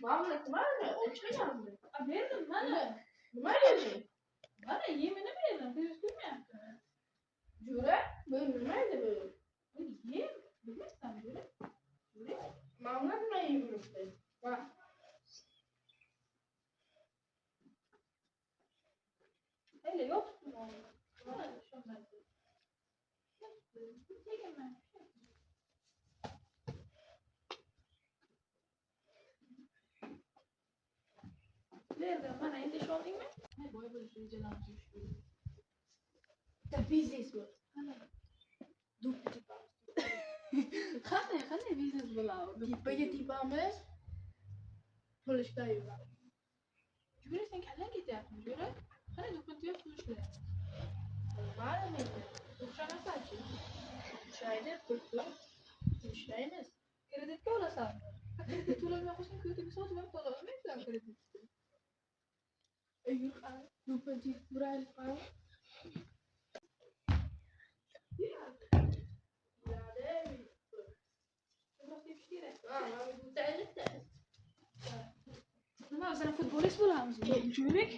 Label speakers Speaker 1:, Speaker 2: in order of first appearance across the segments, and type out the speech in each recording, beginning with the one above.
Speaker 1: Mahmut var mı? O çıkacak mı?
Speaker 2: Verdim bana.
Speaker 1: Numara yazayım.
Speaker 2: Bana yemini verdim. Bir üstüm yaptı.
Speaker 1: Cüre? Böyle numara da böyle.
Speaker 2: Yem. Bilmezsen böyle.
Speaker 1: Mahmut ne iyi grupta? Bak.
Speaker 2: Öyle yoksun oğlum. Bana şunlar. Çekemem. Verdim bana. Elde şu olayım mı? Ne boy böyle sürece lazım.
Speaker 1: Da business bu.
Speaker 2: Qanday biznes bo'ladi?
Speaker 1: Tipaga tipamiz. Pulishlaymiz.
Speaker 2: Jura sen kallang ketyaptimi, Jura? Qani do'konga pulishlayapmiz.
Speaker 1: Ma'lum endi. O'xshamasachi. Ishlaydi, pul ishlaymiz.
Speaker 2: Kreditga olasanmi? Kredit to'lamay qo'ysang, kreditga sotib olib to'lay olmaysan kreditni.
Speaker 1: Yur qani. Do'konga buraylik qani.
Speaker 2: Nima, sen futbolist bo'lamiz? Julik?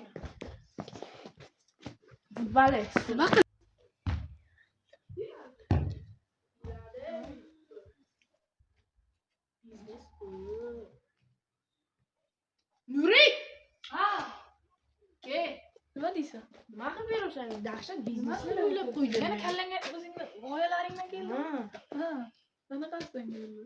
Speaker 1: Futbolist.
Speaker 2: Nima qil?
Speaker 1: Nurik!
Speaker 2: Ha,
Speaker 1: Ke,
Speaker 2: nima deysan?
Speaker 1: nima qilib beribsan? Dahshat biznesni o'ylab qo'ydim.
Speaker 2: Yana kallangga o'zingni g'oyalaringdan keldi.
Speaker 1: Ha.
Speaker 2: Ha, qanaqasidan keldi?